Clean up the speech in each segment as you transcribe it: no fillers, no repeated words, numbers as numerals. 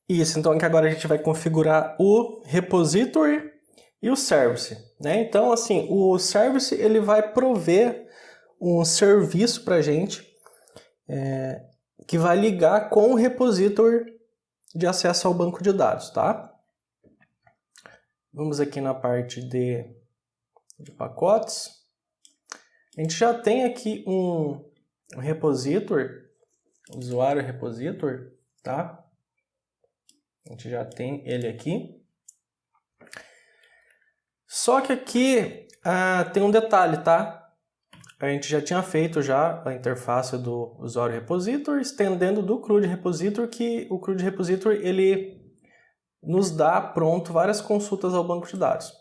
Isso, então aqui agora a gente vai configurar o repository e o service, né? Então, assim, o service ele vai prover um serviço para a gente que vai ligar com o repository de acesso ao banco de dados, tá? Vamos aqui na parte de pacotes. A gente já tem aqui um repository, usuário repository, tá? A gente já tem ele aqui. Só que aqui tem um detalhe, tá? A gente já tinha feito já a interface do usuário repository, estendendo do CRUD repository, que o CRUD repository ele nos dá pronto várias consultas ao banco de dados.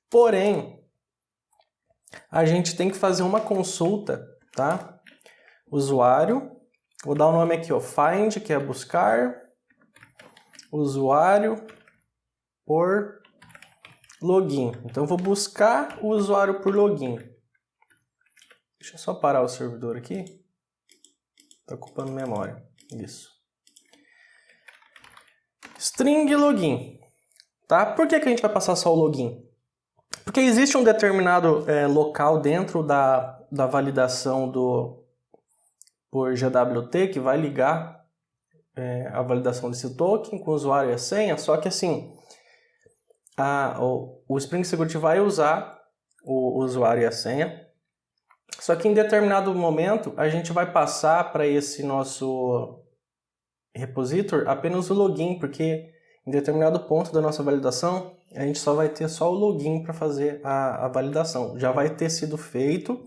Porém, a gente tem que fazer uma consulta, tá? Usuário, vou dar o nome aqui, ó, find, que é buscar, usuário por login. Então, eu vou buscar o usuário por login. Deixa eu só parar o servidor aqui. Está ocupando memória. Isso. String login. Tá? Por que a gente vai passar só o login? Porque existe um determinado local dentro da validação por GWT que vai ligar a validação desse token com o usuário e a senha, só que assim, o Spring Security vai usar o usuário e a senha, só que em determinado momento a gente vai passar para esse nosso repository apenas o login, porque em determinado ponto da nossa validação a gente só vai ter só o login para fazer a validação. Já vai ter sido feito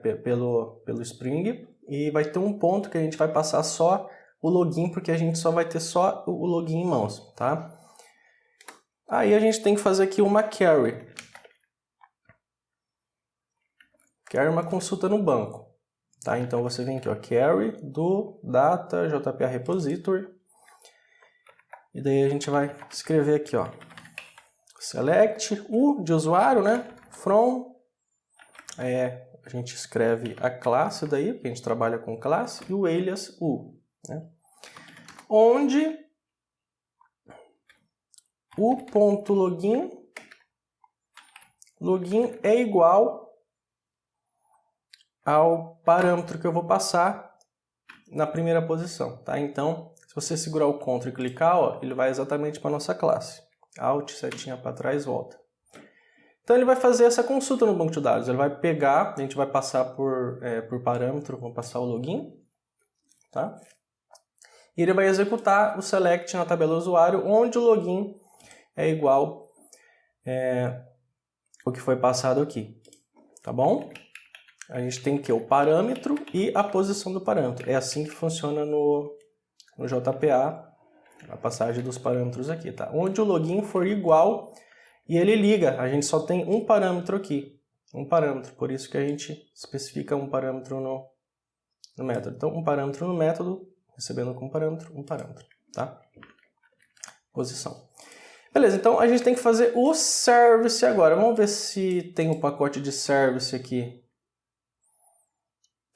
pelo Spring e vai ter um ponto que a gente vai passar só o login, porque a gente só vai ter só o login em mãos, tá? Aí a gente tem que fazer aqui uma query. Query é uma consulta no banco, tá? Então você vem aqui, ó, query do data JPA repository. E daí a gente vai escrever aqui, ó, select o de usuário, né? From, a gente escreve a classe daí, porque a gente trabalha com classe, e o alias u, né? Onde o ponto login é igual ao parâmetro que eu vou passar na primeira posição, tá? Então, se você segurar o Ctrl e clicar, ó, ele vai exatamente para a nossa classe. Alt, setinha para trás, volta. Então, ele vai fazer essa consulta no banco de dados. Ele vai pegar, a gente vai passar por parâmetro, vamos passar o login, tá? E ele vai executar o select na tabela usuário, onde o login é igual o que foi passado aqui, tá bom? A gente tem que o parâmetro e a posição do parâmetro. É assim que funciona no JPA, a passagem dos parâmetros aqui, tá? Onde o login for igual e ele liga, a gente só tem um parâmetro aqui, um parâmetro, por isso que a gente especifica um parâmetro no método. Então, um parâmetro no método, recebendo com um parâmetro, tá? Posição. Beleza, então a gente tem que fazer o service agora. Vamos ver se tem um pacote de service aqui.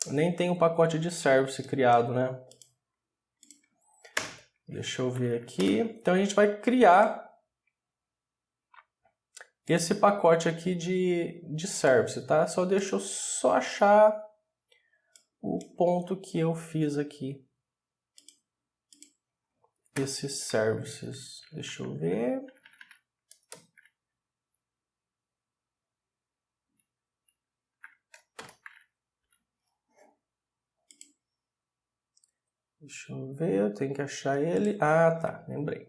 Nem tem um pacote de service criado, né? Deixa eu ver aqui. Então a gente vai criar esse pacote aqui de service, tá? Deixa eu só achar o ponto que eu fiz aqui. Esses services. Deixa eu ver. Deixa eu ver, eu tenho que achar ele. Ah, tá, lembrei.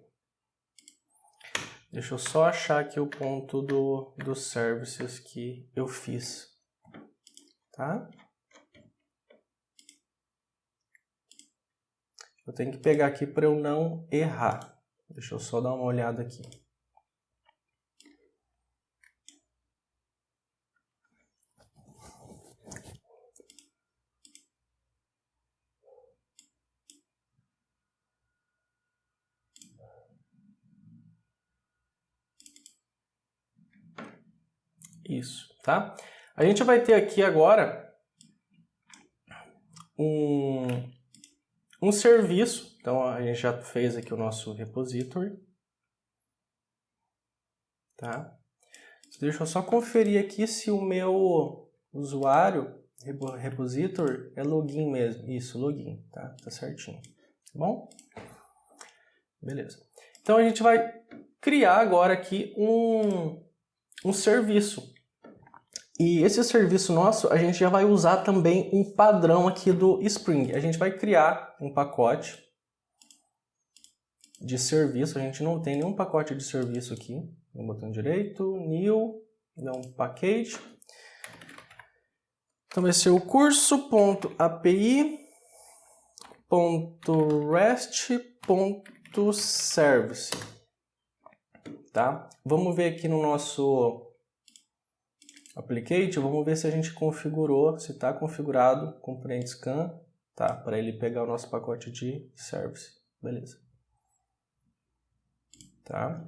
Deixa eu só achar aqui o ponto dos services que eu fiz, tá? Eu tenho que pegar aqui para eu não errar. Deixa eu só dar uma olhada aqui. Isso, tá? A gente vai ter aqui agora um um serviço. Então, a gente já fez aqui o nosso repository. Tá? Deixa eu só conferir aqui se o meu usuário, repository, é login mesmo. Isso, login, tá? Tá certinho. Tá bom? Beleza. Então, a gente vai criar agora aqui um serviço. E esse serviço nosso, a gente já vai usar também um padrão aqui do Spring. A gente vai criar um pacote de serviço. A gente não tem nenhum pacote de serviço aqui. No botão direito, New, dá um package. Então vai ser o curso.api.rest.service. Tá? Vamos ver aqui no nosso Applicate, vamos ver se a gente configurou, se está configurado Component Scan, tá? Para ele pegar o nosso pacote de service. Beleza. Tá?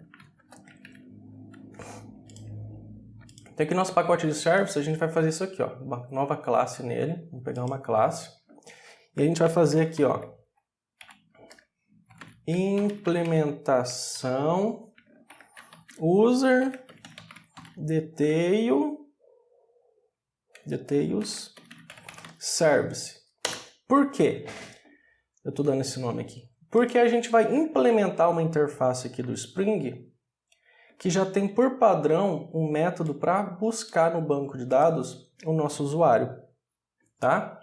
Então aqui no nosso pacote de service, a gente vai fazer isso aqui, ó, uma nova classe nele. Vamos pegar uma classe. E a gente vai fazer aqui, ó, implementação user details service. Por quê? Eu estou dando esse nome aqui. Porque a gente vai implementar uma interface aqui do Spring que já tem por padrão um método para buscar no banco de dados o nosso usuário, tá?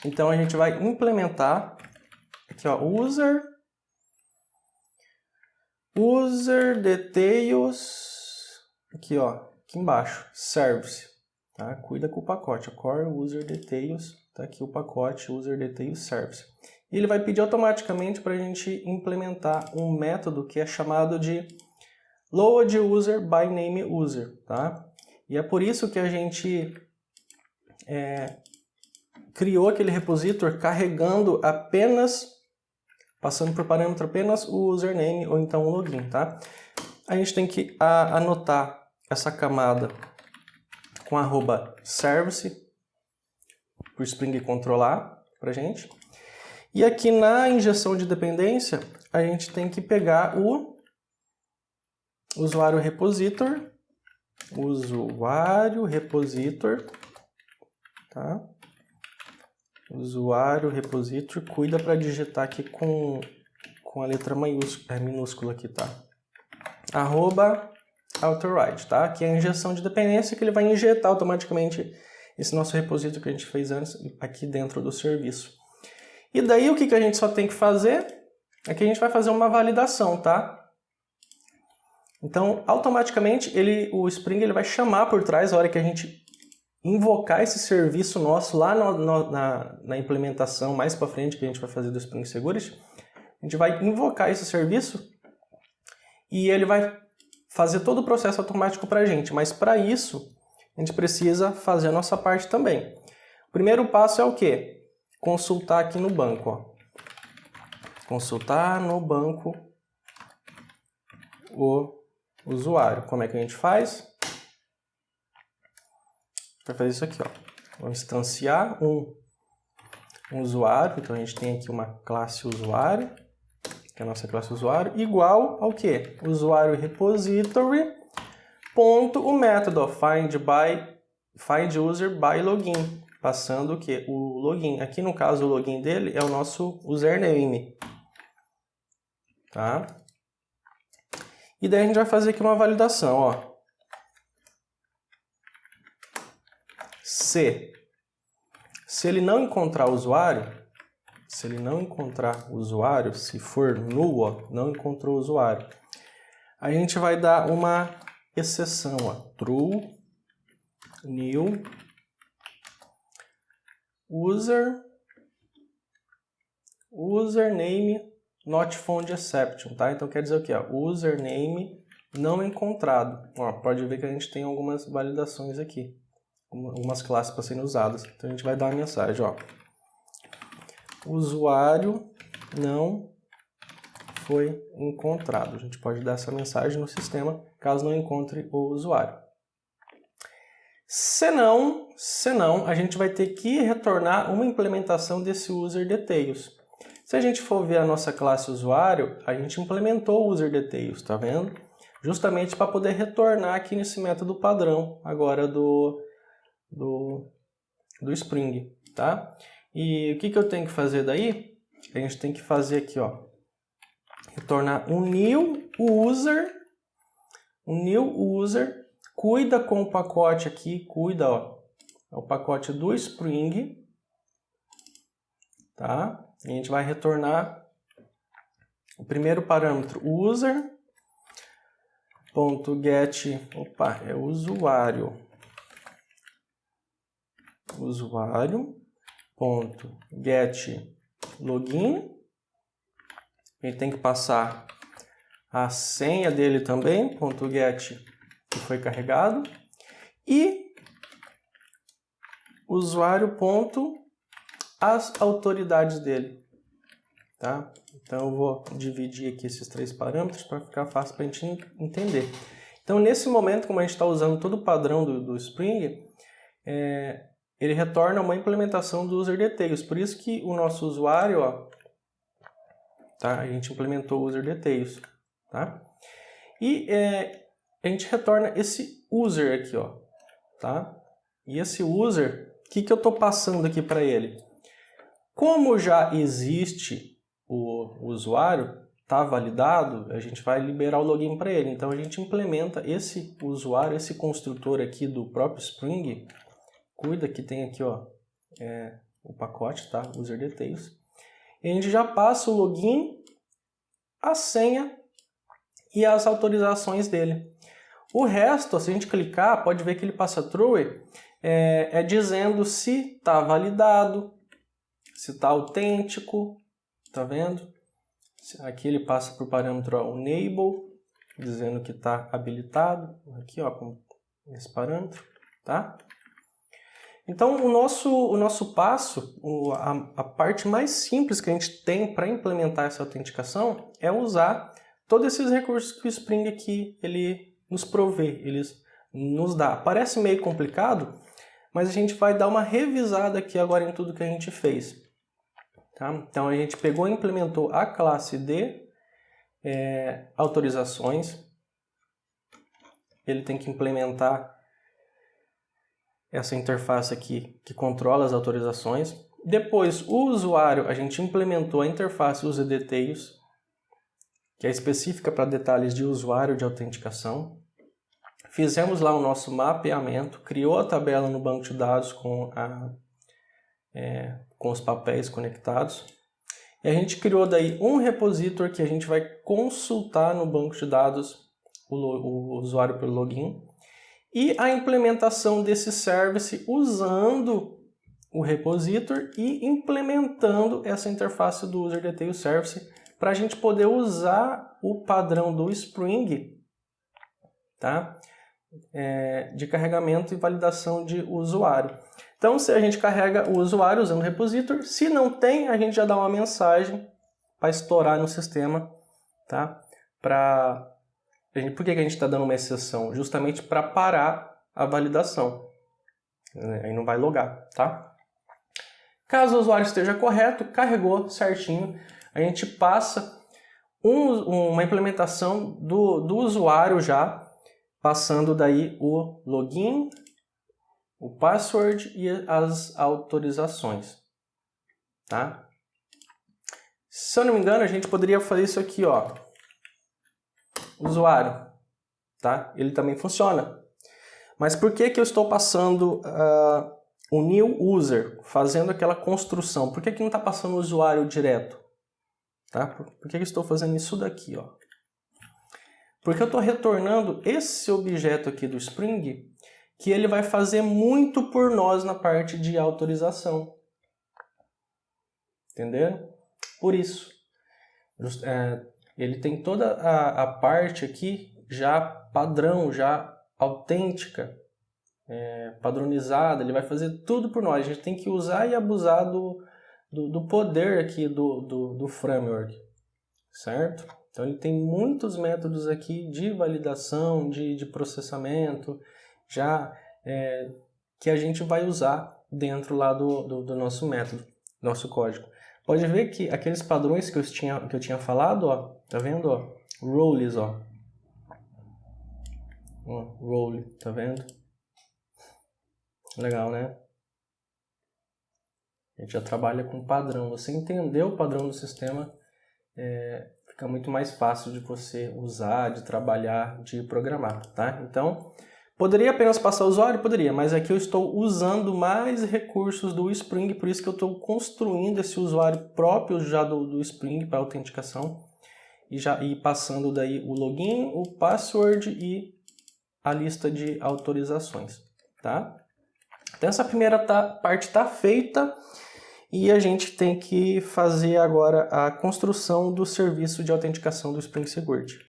Então a gente vai implementar aqui, ó, user details, aqui, ó, aqui embaixo, service, tá? Cuida com o pacote, core user details, tá aqui o pacote user details service. E ele vai pedir automaticamente para a gente implementar um método que é chamado de load user by name user, tá? E é por isso que a gente criou aquele repository carregando apenas, passando por parâmetro apenas o username ou então o login, tá? A gente tem que anotar essa camada com @service para o Spring controlar pra gente. E aqui na injeção de dependência, a gente tem que pegar o usuário repositor, tá? Usuário repositor, cuida para digitar aqui com a letra minúscula aqui, tá? @authoride, tá? Aqui é a injeção de dependência que ele vai injetar automaticamente esse nosso repositório que a gente fez antes aqui dentro do serviço. E daí o que a gente só tem que fazer? Aqui a gente vai fazer uma validação, tá? Então, automaticamente, o Spring ele vai chamar por trás, a hora que a gente invocar esse serviço nosso lá na implementação mais para frente que a gente vai fazer do Spring Security, a gente vai invocar esse serviço e ele vai fazer todo o processo automático para a gente. Mas para isso, a gente precisa fazer a nossa parte também. O primeiro passo é o quê? Consultar aqui no banco, ó. Consultar no banco o usuário. Como é que a gente faz? Vai fazer isso aqui, ó. Vamos instanciar um usuário. Então a gente tem aqui uma classe usuário, que é a nossa classe usuário, igual ao quê? Usuário repository ponto o método, ó, find user by login, passando o quê? O login. Aqui no caso o login dele é o nosso username, tá? E daí a gente vai fazer aqui uma validação, ó. Se ele não encontrar o usuário, se for null, ó, não encontrou o usuário, a gente vai dar uma exceção, ó, true, new, username not found exception, tá? Então quer dizer o quê? Ó? Username não encontrado. Ó, pode ver que a gente tem algumas validações aqui, algumas classes para serem usadas. Então a gente vai dar a mensagem, ó. Usuário não foi encontrado. A gente pode dar essa mensagem no sistema caso não encontre o usuário. Senão, a gente vai ter que retornar uma implementação desse user details. Se a gente for ver a nossa classe usuário, a gente implementou o UserDetails, tá vendo? Justamente para poder retornar aqui nesse método padrão agora do Spring, tá? E o que eu tenho que fazer daí? A gente tem que fazer aqui, ó, retornar um new user, cuida com o pacote aqui, cuida, ó, é o pacote do Spring, tá? E a gente vai retornar o primeiro parâmetro, user.get, opa, é usuário, usuário.getLogin. A gente tem que passar a senha dele também, .get, que foi carregado, e usuário.as autoridades dele, tá? Então eu vou dividir aqui esses três parâmetros para ficar fácil para a gente entender. Então nesse momento, como a gente está usando todo o padrão do Spring, ele retorna uma implementação do UserDetails, por isso que o nosso usuário, ó, tá? A gente implementou o UserDetails, tá? E a gente retorna esse user aqui, ó, tá? E esse user, o que eu estou passando aqui para ele? Como já existe o usuário, está validado, a gente vai liberar o login para ele. Então a gente implementa esse usuário, esse construtor aqui do próprio Spring, cuida que tem aqui, ó, o pacote, tá? UserDetails. E a gente já passa o login, a senha e as autorizações dele. O resto, se a gente clicar, pode ver que ele passa true, dizendo se está validado, se está autêntico, tá vendo? Aqui ele passa por parâmetro enable, dizendo que está habilitado, aqui ó, com esse parâmetro, tá? Então o nosso passo, a parte mais simples que a gente tem para implementar essa autenticação é usar todos esses recursos que o Spring aqui ele nos provê, ele nos dá. Parece meio complicado, mas a gente vai dar uma revisada aqui agora em tudo que a gente fez. Tá? Então a gente pegou e implementou a classe de autorizações. Ele tem que implementar essa interface aqui que controla as autorizações. Depois, o usuário, a gente implementou a interface UserDetails, que é específica para detalhes de usuário de autenticação. Fizemos lá o nosso mapeamento, criou a tabela no banco de dados com os papéis conectados. E a gente criou daí um repositor que a gente vai consultar no banco de dados o usuário pelo login. E a implementação desse service usando o repositor e implementando essa interface do UserDetails Service para a gente poder usar o padrão do Spring, tá? De carregamento e validação de usuário. Então, se a gente carrega o usuário usando o repositor, se não tem, a gente já dá uma mensagem para estourar no sistema, tá? Por que a gente está dando uma exceção? Justamente para parar a validação. Aí não vai logar, tá? Caso o usuário esteja correto, carregou certinho, a gente passa uma implementação do usuário já, passando daí o login, o password e as autorizações, tá? Se eu não me engano, a gente poderia fazer isso aqui, ó. Usuário, tá? Ele também funciona. Mas por que eu estou passando o new user, fazendo aquela construção? Por que não está passando o usuário direto? Tá? Por que eu estou fazendo isso daqui, ó? Porque eu estou retornando esse objeto aqui do Spring, que ele vai fazer muito por nós na parte de autorização. Entenderam? Por isso. Ele tem toda a parte aqui já padrão, já autêntica, padronizada. Ele vai fazer tudo por nós. A gente tem que usar e abusar do poder aqui do framework, certo? Então ele tem muitos métodos aqui de validação, de processamento, já que a gente vai usar dentro lá do nosso método, nosso código. Pode ver que aqueles padrões que eu tinha falado, ó, tá vendo, ó? Roles, ó. Role, tá vendo? Legal, né? A gente já trabalha com padrão. Você entender o padrão do sistema, fica muito mais fácil de você usar, de trabalhar, de programar, tá? Então, poderia apenas passar o usuário? Poderia, mas aqui eu estou usando mais recursos do Spring, por isso que eu estou construindo esse usuário próprio já do Spring para autenticação e passando daí o login, o password e a lista de autorizações, tá? Então essa primeira parte está feita e a gente tem que fazer agora a construção do serviço de autenticação do Spring Security.